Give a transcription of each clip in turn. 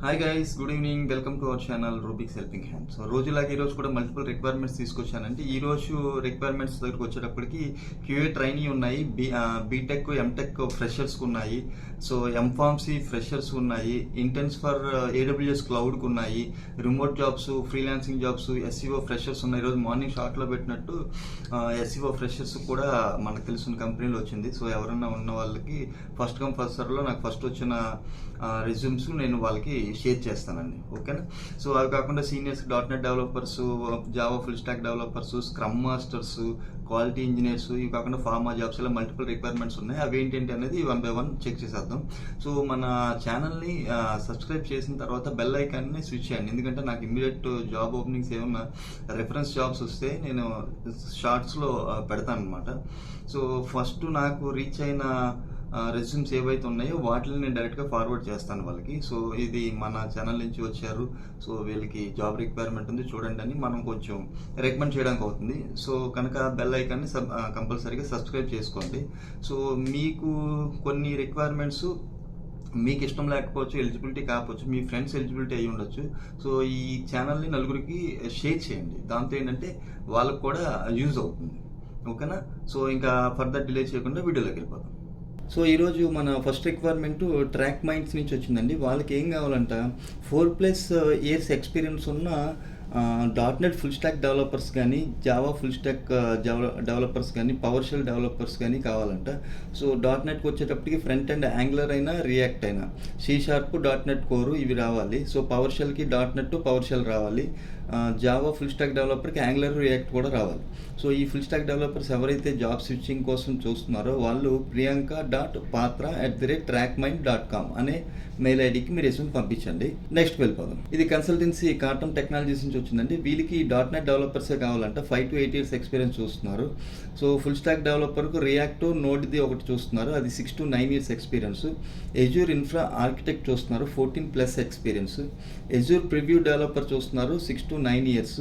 Hi guys, good evening. Welcome to our channel Rubik's helping hand. So రోజులాగా ఈ రోజు కూడా మల్టిపుల్ రిక్వైర్మెంట్స్ తీసుకొచ్చానంటే ఈ రోజు రిక్వైర్మెంట్స్ దగ్గరకు వచ్చేటప్పటికి క్యూఏ ట్రైనీ ఉన్నాయి, బీటెక్ ఎంటెక్ ఫ్రెషర్స్ ఉన్నాయి, సో ఎంఫార్మసీ ఫ్రెషర్స్ ఉన్నాయి, ఇంటెన్స్ ఫర్ ఏడబ్ల్యూఎస్ క్లౌడ్కి ఉన్నాయి, remote jobs, freelancing jobs, SCO freshers ఉన్నాయి. ఈరోజు మార్నింగ్ షార్ట్లో పెట్టినట్టు ఎస్సీఓ ఫ్రెషర్స్ కూడా మనకు తెలిసిన కంపెనీలో వచ్చింది. సో ఎవరన్నా ఉన్న వాళ్ళకి ఫస్ట్ కమ్ ఫస్ట్ సర్వ్లో నాకు ఫస్ట్ వచ్చిన రెజ్యూమ్స్ నేను వాళ్ళకి షేర్ చేస్తానండి, ఓకేనా. సో అవి కాకుండా seniors, .NET developers, Java full stack developers, scrum masters, quality engineers, ఇవి కాకుండా ఫార్మా జాబ్స్, ఇలా మల్టిపుల్ రిక్వైర్మెంట్స్ ఉన్నాయి. అవి ఏంటంటే అనేది 1 by 1 చెక్ చేసేద్దాం. సో మన ఛానల్ని సబ్స్క్రైబ్ చేసిన తర్వాత బెల్ ఐకాన్ని స్విచ్ చేయండి, ఎందుకంటే నాకు ఇమ్మీడియట్ జాబ్ ఓపెనింగ్స్ ఏమన్నా రెఫరెన్స్ జాబ్స్ వస్తే నేను షార్ట్స్లో పెడతాను అనమాట. సో ఫస్ట్ నాకు రీచ్ అయిన రెజ్యూమ్స్ ఏవైతే ఉన్నాయో వాటిని నేను డైరెక్ట్గా ఫార్వర్డ్ చేస్తాను వాళ్ళకి. సో ఇది మన ఛానల్ నుంచి వచ్చారు, సో వీళ్ళకి జాబ్ రిక్వైర్మెంట్ ఉంది చూడండి అని మనం కొంచెం రికమెండ్ చేయడానికి అవుతుంది. సో కనుక బెల్ ఐకాన్ని కంపల్సరీగా సబ్స్క్రైబ్ చేసుకోండి. సో మీకు కొన్ని రిక్వైర్మెంట్స్ మీకు ఇష్టం లేకపోవచ్చు, ఎలిజిబిలిటీ కాకపోవచ్చు, మీ ఫ్రెండ్స్ ఎలిజిబిలిటీ అయ్యి ఉండొచ్చు. సో ఈ ఛానల్ని నలుగురికి షేర్ చేయండి, దాంతో ఏంటంటే వాళ్ళకు కూడా యూజ్ అవుతుంది, ఓకేనా. సో ఇంకా ఫర్దర్ డిలే చేయకుండా వీడియోలోకి వెళ్ళిపోతాం. సో ఈరోజు మన ఫస్ట్ రిక్వైర్మెంట్ ట్రాక్ మైండ్స్ నుంచి వచ్చిందండి. వాళ్ళకి ఏం కావాలంట, 4+ years ఎక్స్పీరియన్స్ ఉన్న .NET ఫుల్ స్టాక్ డెవలపర్స్ కానీ, జావా ఫుల్ స్టాక్ డెవలపర్స్ కానీ, పవర్ షెల్ డెవలపర్స్ కానీ కావాలంట. సో .NETకి వచ్చేటప్పటికి ఫ్రంట్ అండ్ యాంగులర్ అయినా, రియాక్ట్ అయినా, C# .NET కోరు ఇవి రావాలి. సో పవర్ షెల్కి .NET పవర్ షెల్ రావాలి. జావా ఫుల్ స్టాక్ డెవలపర్కి యాంగులర్, రియాక్ట్ కూడా రావాలి. సో ఈ ఫుల్ స్టాక్ డెవలపర్స్ ఎవరైతే జాబ్ స్విచ్చింగ్ కోసం చూస్తున్నారో వాళ్ళు priyanka.patra@trackmind.com అనే మెయిల్ ఐడికి మీరు రెజ్యూమ్ పంపించండి. నెక్స్ట్ వెళ్ళిపోదాం. ఇది కన్సల్టెన్సీ కార్టమ్ టెక్నాలజీస్ నుంచి వచ్చిందండి. వీళ్ళకి .NET డెవలపర్సే కావాలంట. 5 to 8 years ఎక్స్పీరియన్స్ చూస్తున్నారు. సో ఫుల్ స్టాక్ డెవలపర్కు రియాక్ట్, నోడ్ది ఒకటి చూస్తున్నారు, అది 6 to 9 years experience. Azure infra architect చూస్తున్నారు, 14+ ఎక్స్పీరియన్స్. ఎజ్యూర్ ప్రివ్యూ డెవలపర్ చూస్తున్నారు, 6 to 9 years.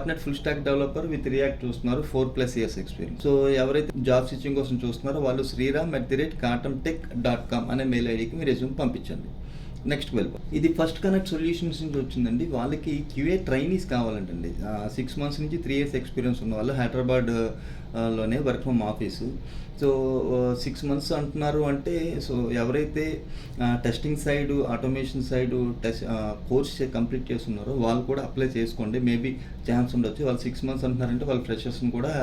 .NET full stack developer with react చూస్తున్నారు, 4+ years ఎక్స్పీరియన్స్. సో ఎవరైతే జాబ్ స్విచ్చింగ్ కోసం చూస్తున్నారో వాళ్ళు sriram@cartamtech.com అనే మెయిల్ ఐడికి మీరు రెజ్యూమ్ పంపించండి. నెక్స్ట్ వెళ్ళిపో. ఇది ఫస్ట్ కనెక్ట్ సొల్యూషన్స్ నుంచి వచ్చిందండి. వాళ్ళకి QA ట్రైనీస్ కావాలంటండి. 6 months నుంచి 3 years ఎక్స్పీరియన్స్ ఉన్న వాళ్ళు, హైదరాబాద్ లోనే work from office. So 6 months అంటున్నారు అంటే, సో ఎవరైతే testing side, automation side course complete చేస్తున్నారో వాళ్ళు కూడా అప్లై చేసుకోండి, మేబీ ఛాన్స్ ఉండొచ్చు. వాళ్ళు 6 months అంటున్నారంటే వాళ్ళు ఫ్రెషర్స్ని కూడా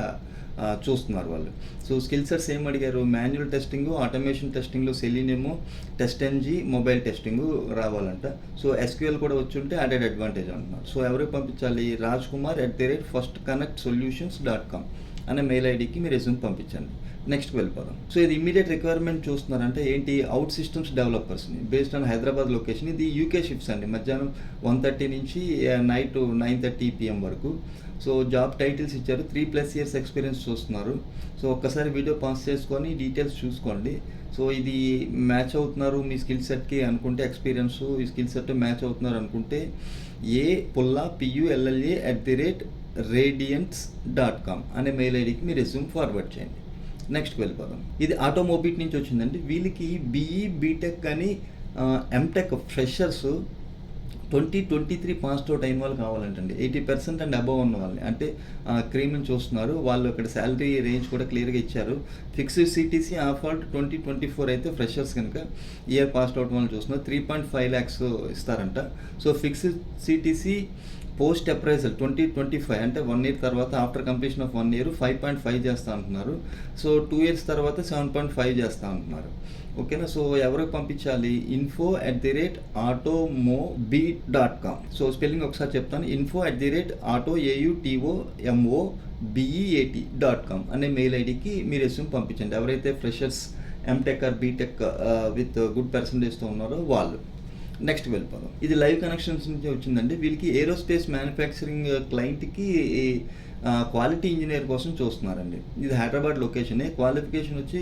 చూస్తున్నారు వాళ్ళు. సో స్కిల్ సెట్స్ ఏం అడిగారు, మాన్యువల్ టెస్టింగ్, ఆటోమేషన్ టెస్టింగ్లో సెలీనియము, TestNG, మొబైల్ టెస్టింగ్ రావాలంట. సో SQL కూడా వచ్చి ఉంటే యాడెడ్ అడ్వాంటేజ్ అంటున్నారు. సో ఎవరికి పంపించాలి, rajkumar@firstconnectsolutions.com అనే మెయిల్ ఐడికి మీరు రెజ్యూమ్ పంపించండి. నెక్స్ట్ వెళ్ళిపోదాం. సో ఇది ఇమీడియట్ రిక్వైర్మెంట్ చూస్తున్నారంటే ఏంటి, అవుట్ సిస్టమ్స్ డెవలపర్స్ని బేస్డ్ ఆన్ హైదరాబాద్ లొకేషన్. ఇది UK షిఫ్ట్స్ అండి, మధ్యాహ్నం 1:30 నుంచి నైట్ 9:30 PM వరకు. సో జాబ్ టైటిల్స్ ఇచ్చారు, 3+ years ఎక్స్పీరియన్స్ చూస్తున్నారు. సో ఒక్కసారి వీడియో పాస్ చేసుకొని డీటెయిల్స్ చూసుకోండి. సో ఇది మ్యాచ్ అవుతున్నారు మీ స్కిల్ సెట్కి అనుకుంటే, ఎక్స్పీరియన్స్ ఈ స్కిల్ సెట్ మ్యాచ్ అవుతున్నారు అనుకుంటే pulla@radiance.com అనే మెయిల్ ఐడికి మీ రెజ్యూమ్ ఫార్వర్డ్ చేయండి. నెక్స్ట్ వెళ్ళిపోదాం. ఇది ఆటోమొబైల్ నుంచి వచ్చిందండి. వీళ్ళకి BE, బీటెక్ కానీ ఎంటెక్ ఫ్రెషర్స్ 2023 పాస్డ్ అవుట్ అయిన వాళ్ళు కావాలంటండి. 80% అండ్ అబవ్ ఉన్న వాళ్ళని, అంటే క్రీమ్ నుంచి చూస్తున్నారు. వాళ్ళు అక్కడ శాలరీ రేంజ్ కూడా క్లియర్గా ఇచ్చారు. ఫిక్స్డ్ CTC ఆఫర్డ్ 2024 అయితే ఫ్రెషర్స్ కనుక ఇయర్ పాస్డ్ అవుట్ వాళ్ళు చూస్తున్నారు, 3.5 lakhs ఇస్తారంట. So fixed CTC post appraisal 2025 అంటే 1 year తర్వాత, ఆఫ్టర్ కంప్లీషన్ ఆఫ్ 1 year 5.5 చేస్తా అంటున్నారు. సో 2 years తర్వాత 7.5 చేస్తా అంటున్నారు, ఓకేనా. సో ఎవరికి పంపించాలి, info@automobeat.com. సో స్పెల్లింగ్ ఒకసారి చెప్తాను, info@automobeat.com అనే మెయిల్ ఐడికి మీరు రెజ్యూమ్ పంపించండి. ఎవరైతే freshers, M Tech or B Tech with good పర్సంటేజ్తో ఉన్నారో వాళ్ళు. నెక్స్ట్ వెళ్ళిపోదాం. ఇది లైవ్ కనెక్షన్స్ నుంచి వచ్చిందండి. వీళ్ళకి ఏరోస్పేస్ మ్యానుఫ్యాక్చరింగ్ క్లయింట్కి క్వాలిటీ ఇంజనీర్ కోసం చూస్తున్నారండి. ఇది హైదరాబాద్ లొకేషనే. క్వాలిఫికేషన్ వచ్చి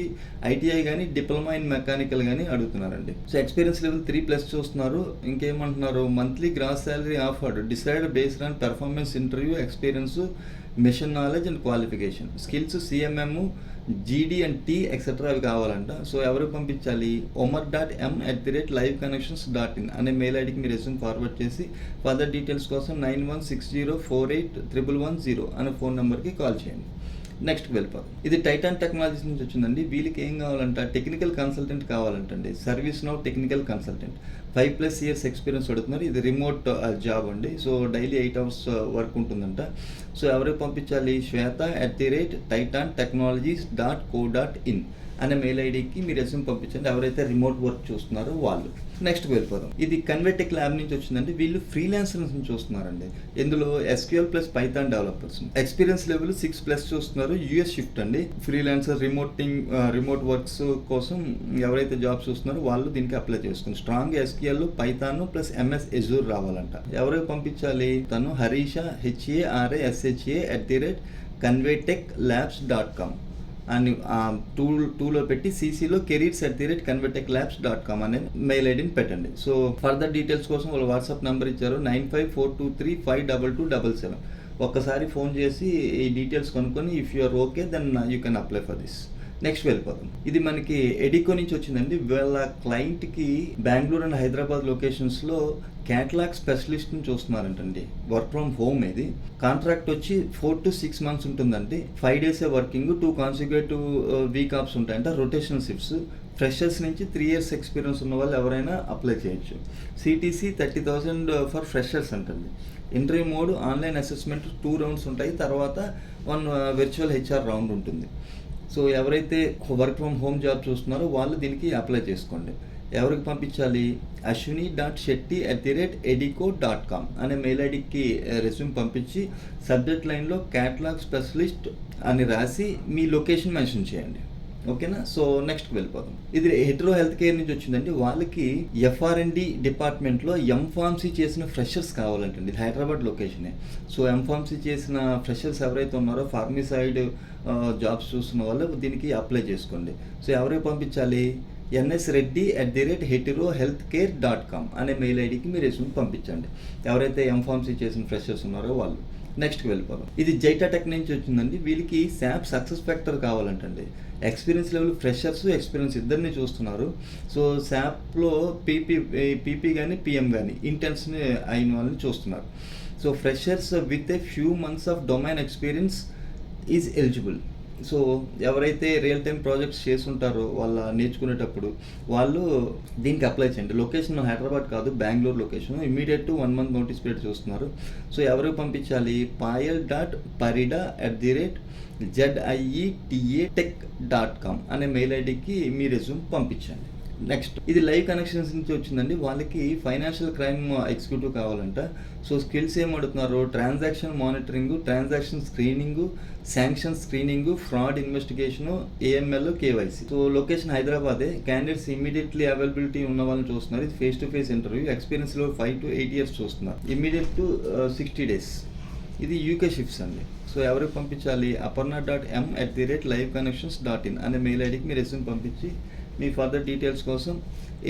ITI కానీ, డిప్లొమా ఇన్ మెకానికల్ కానీ అడుగుతున్నారండి. సో ఎక్స్పీరియన్స్ లెవెల్ 3+ చూస్తున్నారు. ఇంకేమంటున్నారు, monthly gross salary offered decide based on performance, interview, experience, machine knowledge and qualification, skills CMM, GD and T etcetera అవి కావాలంట. సో ఎవరికి పంపించాలి? omar.m@liveconnections.in అనే మెయిల్ ఐడికి మీ రెజ్యూమ్ ఫార్వర్డ్ చేసి ఫర్దర్ డీటెయిల్స్ కోసం 9160481110 అనే ఫోన్ నెంబర్కి కాల్ చేయండి. నెక్స్ట్కి వెళ్ళిపోతాం. ఇది టైటాన్ టెక్నాలజీస్ నుంచి వచ్చిందండి. వీళ్ళకి ఏం కావాలంట? టెక్నికల్ కన్సల్టెంట్ కావాలంటండి. Service now technical consultant, 5+ years experience అడుగుతున్నారు. ఇది రిమోట్ జాబ్ అండి. సో డైలీ 8 hours వర్క్ ఉంటుందంట. సో ఎవరికి పంపించాలి? shweta@titan-technologies.co.in అనే మెయిల్ ఐడికి మీ రెజ్యూమ్ పంపించండి, ఎవరైతే రిమోట్ వర్క్ చూస్తున్నారో వాళ్ళు. నెక్స్ట్కి వెళ్ళిపోదాం. ఇది కన్వర్టెక్ ల్యాబ్ నుంచి వచ్చిందండి. వీళ్ళు ఫ్రీలాన్సర్స్ నుంచి చూస్తున్నారండి. ఇందులో SQL plus Python developers, experience level 6+ చూస్తున్నారు. US షిఫ్ట్ అండి. ఫ్రీలాన్సర్ రిమోట్ వర్క్స్ కోసం ఎవరైతే జాబ్స్ చూస్తున్నారో వాళ్ళు దీనికి అప్లై చేసుకుని strong SQL, Python plus MS Azure రావాలంట. ఎవరికి పంపించాలి? తను హరీష HARASHA@convertechlabs.com అని టూలో పెట్టి CCలో careers@convertechlabs.com అనే మెయిల్ ఐడిని పెట్టండి. సో ఫర్దర్ డీటెయిల్స్ కోసం వాళ్ళు వాట్సాప్ నెంబర్ ఇచ్చారు 9542352277. ఒక్కసారి ఫోన్ చేసి ఈ డీటెయిల్స్ కనుక్కొని if you are okay then you can apply for this. Next వెళ్ళిపోతాం. ఇది మనకి ఎడికో నుంచి వచ్చిందండి. వీళ్ళ క్లయింట్కి బెంగళూరు అండ్ హైదరాబాద్ లొకేషన్స్లో క్యాటలాగ్ స్పెషలిస్ట్ని చూస్తున్నారంటండి. Work from home. ఇది కాంట్రాక్ట్ వచ్చి 4 to 6 months ఉంటుందండి. 5 days working, 2 consecutive week offs ఉంటాయంట. Rotational shifts. ఫ్రెషర్స్ నుంచి 3 years ఎక్స్పీరియన్స్ ఉన్న వాళ్ళు ఎవరైనా అప్లై చేయొచ్చు. CTC 30,000 ఫర్ ఫ్రెషర్స్ అంటండి. Interview mode, online assessment 2 rounds ఉంటాయి. తర్వాత 1 virtual HR రౌండ్ ఉంటుంది. సో ఎవరైతే వర్క్ ఫ్రమ్ హోమ్ జాబ్ చూస్తున్నారో వాళ్ళు దీనికి అప్లై చేసుకోండి. ఎవరికి పంపించాలి? ashwini.shetty@edico.com అనే మెయిల్ ఐడికి రెజ్యూమ్ పంపించి సబ్జెక్ట్ లైన్లో క్యాటలాగ్ స్పెషలిస్ట్ అని రాసి మీ లొకేషన్ మెన్షన్ చేయండి. ఓకేనా? సో నెక్స్ట్కి వెళ్ళిపోతాం. ఇది హెట్రో హెల్త్ కేర్ నుంచి వచ్చిందండి. వాళ్ళకి FR&D డిపార్ట్మెంట్లో ఎంఫార్మసీ చేసిన ఫ్రెషర్స్ కావాలంటండి. ఇది హైదరాబాద్ లొకేషనే. సో ఎంఫార్మసీ చేసిన ఫ్రెషర్స్ ఎవరైతే ఉన్నారో ఫార్మసైడ్ జాబ్స్ చూస్తున్న వాళ్ళు దీనికి అప్లై చేసుకోండి. సో ఎవరికి పంపించాలి? nsreddy@heterohealthcare.com అనే మెయిల్ ఐడికి మీరు రెజ్యూమ్ పంపించండి, ఎవరైతే ఎంఫార్మసీ చేసిన ఫ్రెషర్స్ ఉన్నారో వాళ్ళు. నెక్స్ట్కి వెళ్ళిపోదాం. ఇది జైటా టెక్ నుంచి వచ్చిందండి. వీళ్ళకి SAP సక్సెస్ ఫ్యాక్టర్ కావాలంటండి. ఎక్స్పీరియన్స్ లెవెల్ ఫ్రెషర్స్, ఎక్స్పీరియన్స్ ఇద్దరిని చూస్తున్నారు. సో SAPలో పీపీ కానీ PM కానీ ఇంటెన్స్ని అయిన వాళ్ళని చూస్తున్నారు. So freshers with a few months of domain experience is eligible. So ఎవరైతే రియల్ టైం ప్రాజెక్ట్స్ చేస్తుంటారో వాళ్ళ నేర్చుకునేటప్పుడు వాళ్ళు దీనికి అప్లై చేయండి. లొకేషన్ హైదరాబాద్ కాదు, Bengaluru location. Immediate 1 month notice period చూస్తున్నారు. సో ఎవరికి పంపించాలి? payal.parida@ZIETAtech.com అనే మెయిల్ ఐడికి మీ రెజ్యూమ్ పంపించండి. నెక్స్ట్ ఇది లైవ్ కనెక్షన్స్ నుంచి వచ్చిందండి. వాళ్ళకి ఫైనాన్షియల్ క్రైమ్ ఎగ్జిక్యూటివ్ కావాలంట. సో స్కిల్స్ ఏం అడుగుతున్నారు? Transaction monitoring, transaction screening, sanction screening, fraud investigation, AML, KYC. So location హైదరాబాదే. క్యాండిడేట్స్ ఇమీడియట్లీ అవైలబిలిటీ ఉన్న వాళ్ళని చూస్తున్నారు. ఇది face to face ఇంటర్వ్యూ. ఎక్స్పీరియన్స్లో 5 to 8 years చూస్తున్నారు. Immediate to 60 days. ఇది UK షిఫ్ట్స్ అండి. సో ఎవరికి పంపించాలి? aparna.m@liveconnections.in అనే మెయిల్ ఐడికి మీ రెజ్యూమ్ పంపించి మీ ఫర్దర్ డీటెయిల్స్ కోసం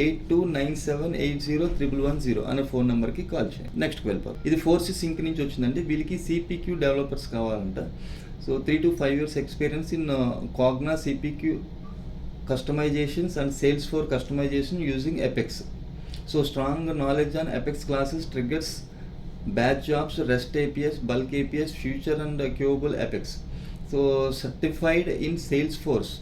8297801110 అనే ఫోన్ నెంబర్కి కాల్ చేయండి. నెక్స్ట్కి వెళ్ళిపోతాం. ఇది 4C Inc నుంచి వచ్చిందండి. వీళ్ళకి CPQ డెవలపర్స్ కావాలంట. So 3 to 5 years experience in Cogna CPQ customizations and Salesforce customization using Apex. So strong knowledge on Apex classes, triggers, batch jobs, REST APIs, bulk APIs, future and queueable Apex. So certified in Salesforce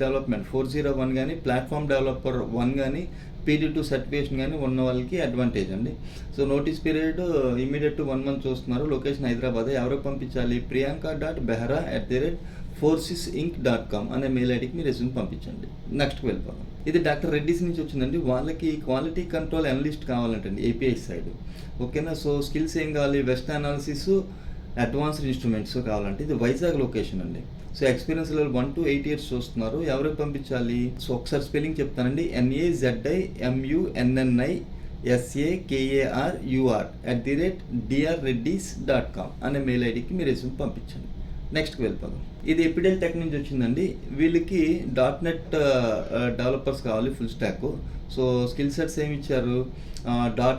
development 401 కానీ, platform developer 1 కానీ, PD2 certification కానీ ఉన్న వాళ్ళకి advantage అండి. So notice period immediate 1 month చూస్తున్నారు. Location Hyderabad. ఎవరికి పంపించాలి? priyanka.behra@4cisinc.com అనే మెయిల్ ఐడికి మీ రెజ్యూమ్ పంపించండి. నెక్స్ట్కి వెళ్ళిపోదాం. ఇది డాక్టర్ రెడ్డిస్ నుంచి వచ్చిందండి. వాళ్ళకి క్వాలిటీ కంట్రోల్ అనలిస్ట్ కావాలంటండి, API సైడ్. ఓకేనా? సో స్కిల్స్ ఏం కావాలి? వెస్ట్ అనాలిసిస్, అడ్వాన్స్డ్ ఇన్స్ట్రుమెంట్స్ కావాలంటే ఇది వైజాగ్ లొకేషన్ అండి. So experience level 1 to 8 years చూస్తున్నారు. ఎవరికి పంపించాలి? సో ఒకసారి స్పెల్లింగ్ చెప్తానండి. NAZIMUNNISAKARUR@drreddys.com అనే మెయిల్ ఐడికి మీ రెజ్యూమ్ పంపించండి. నెక్స్ట్కి వెళ్ళిపోదాం. ఇది ఎపిడెల్ టెక్ నుంచి వచ్చిందండి. వీళ్ళకి .NET డెవలపర్స్ కావాలి full stock. So skill sets ఏమి ఇచ్చారు,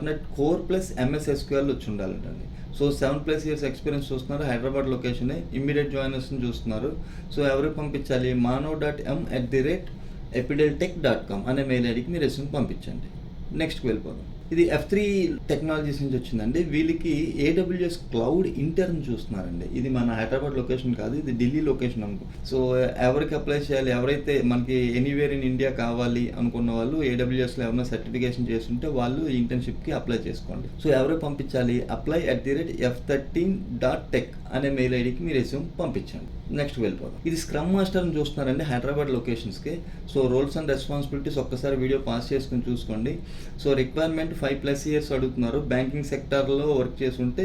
.NET core plus MS SQL వచ్చి ఉండాలంటండి. సో 7+ years ఎక్స్పీరియన్స్ చూస్తున్నారు, హైదరాబాద్ లొకేషనే, ఇమ్మీడియట్ జాయినర్స్ని చూస్తున్నారు. సో ఎవరికి పంపించాలి, mano.m@epideltech.com అనే మెయిల్ ఐడికి మీ రెస్యూమ్ పంపించండి. నెక్స్ట్కి వెళ్ళిపోదాం. ఇది F3 టెక్నాలజీస్ నుంచి వచ్చిందండి. వీళ్ళకి AWS క్లౌడ్ ఇంటర్న్ చూస్తున్నారండి. ఇది మన హైదరాబాద్ లొకేషన్ కాదు, ఇది ఢిల్లీ లొకేషన్ అనుకో. సో ఎవరికి అప్లై చేయాలి, ఎవరైతే మనకి ఎనీవేర్ ఇన్ ఇండియా కావాలి అనుకున్న వాళ్ళు AWSలో ఏమైనా సర్టిఫికేషన్ చేస్తుంటే వాళ్ళు ఇంటర్న్షిప్కి అప్లై చేసుకోండి. సో ఎవరికి పంపించాలి, apply@f13.tech అనే మెయిల్ ఐడికి మీ రెస్యూమ్ పంపించండి. నెక్స్ట్ వెళ్ళిపోదాం. ఇది స్క్రమ్ మాస్టర్ని చూస్తున్నారండి హైదరాబాద్ లొకేషన్స్కి. సో రోల్స్ అండ్ రెస్పాన్సిబిలిటీస్ ఒక్కసారి వీడియో పాస్ చేసుకుని చూసుకోండి. సో రిక్వైర్మెంట్ 5+ years అడుగుతున్నారు. బ్యాంకింగ్ సెక్టార్లో వర్క్ చేసి ఉంటే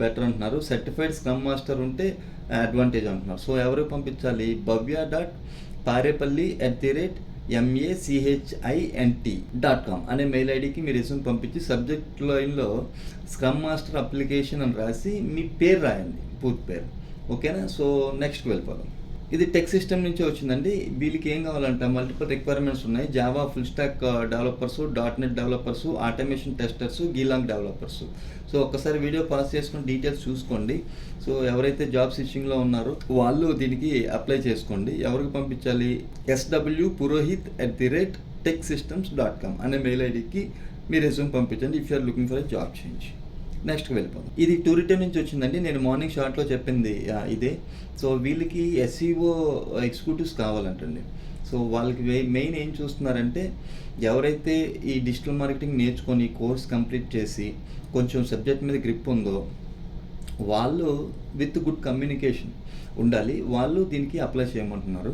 బెటర్ అంటున్నారు. సర్టిఫైడ్ స్క్రమ్ మాస్టర్ ఉంటే అడ్వాంటేజ్ అంటున్నారు. సో ఎవరికి పంపించాలి, bhavya.parepalli@macient.com అనే మెయిల్ ఐడికి మీ రెస్యూమ్ పంపించి సబ్జెక్ట్ లైన్లో స్క్రమ్ మాస్టర్ అప్లికేషన్ అని రాసి మీ పేరు రాయండి, పూర్తి పేరు. ఓకేనా. సో నెక్స్ట్కి వెళ్ళిపోదాం. ఇది టెక్ సిస్టమ్ నుంచి వచ్చిందండి. వీళ్ళకి ఏం కావాలంటే మల్టిపుల్ రిక్వైర్మెంట్స్ ఉన్నాయి. Java full stack developers, .NET developers, automation testers, Golang developers. So ఒక్కసారి వీడియో పాస్ చేసుకొని డీటెయిల్స్ చూసుకోండి. సో ఎవరైతే జాబ్ స్విచ్చింగ్లో ఉన్నారో వాళ్ళు దీనికి అప్లై చేసుకోండి. ఎవరికి పంపించాలి, swpurohit@techsystems.com అనే మెయిల్ ఐడికి మీ రెజ్యూమ్ పంపించండి if you are looking for a job change. Next వెళ్ళిపోదాం. ఇది టూరిటం నుంచి వచ్చిందండి. నేను మార్నింగ్ షార్ట్లో చెప్పింది ఇదే. సో వీళ్ళకి SEO ఎగ్జిక్యూటివ్స్ కావాలంటండి. సో వాళ్ళకి మెయిన్ ఏం చూస్తున్నారంటే ఎవరైతే ఈ డిజిటల్ మార్కెటింగ్ నేర్చుకొని కోర్స్ కంప్లీట్ చేసి కొంచెం సబ్జెక్ట్ మీద గ్రిప్ ఉందో వాళ్ళు విత్ గుడ్ కమ్యూనికేషన్ ఉండాలి, వాళ్ళు దీనికి అప్లై చేయమంటున్నారు.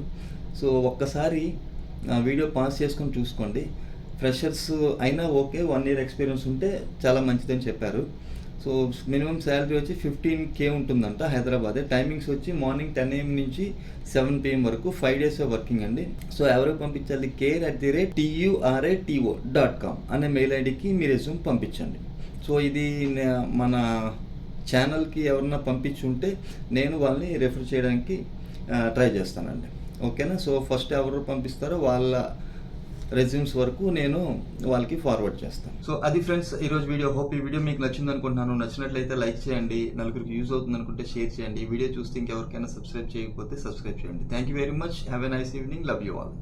సో ఒక్కసారి వీడియో పాస్ చేసుకొని చూసుకోండి. ఫ్రెషర్స్ అయినా ఓకే, 1 year ఎక్స్పీరియన్స్ ఉంటే చాలా మంచిదని చెప్పారు. సో మినిమం శాలరీ వచ్చి 15K ఉంటుందంట హైదరాబాదే. టైమింగ్స్ వచ్చి మార్నింగ్ 10 AM నుంచి 7 PM వరకు, 5 days వర్కింగ్ అండి. సో ఎవరికి పంపించాలి, care@turato.com అనే మెయిల్ ఐడికి మీ రెజ్యూమ్ పంపించండి. సో ఇది మన ఛానల్కి ఎవరన్నా పంపించుంటే నేను వాళ్ళని రెఫర్ చేయడానికి ట్రై చేస్తానండి. ఓకేనా. సో ఫస్ట్ ఎవరు పంపిస్తారో వాళ్ళ రెజ్యూమ్స్ వరకు నేను వాళ్ళకి ఫార్వర్డ్ చేస్తాను. సో అది ఫ్రెండ్స్ ఈరోజు వీడియో. హోప్ ఈ వీడియో మీకు నచ్చింది అనుకుంటున్నాను. నచ్చినట్లయితే లైక్ చేయండి, నలుగురికి యూజ్ అవుతుంది అనుకుంటే షేర్ చేయండి. ఈ వీడియో చూస్తే ఇంకెవరికైనా సబ్స్క్రైబ్ చేయకపోతే సబ్స్క్రైబ్ చేయండి. Thank you very much. Have a nice evening. Love you all.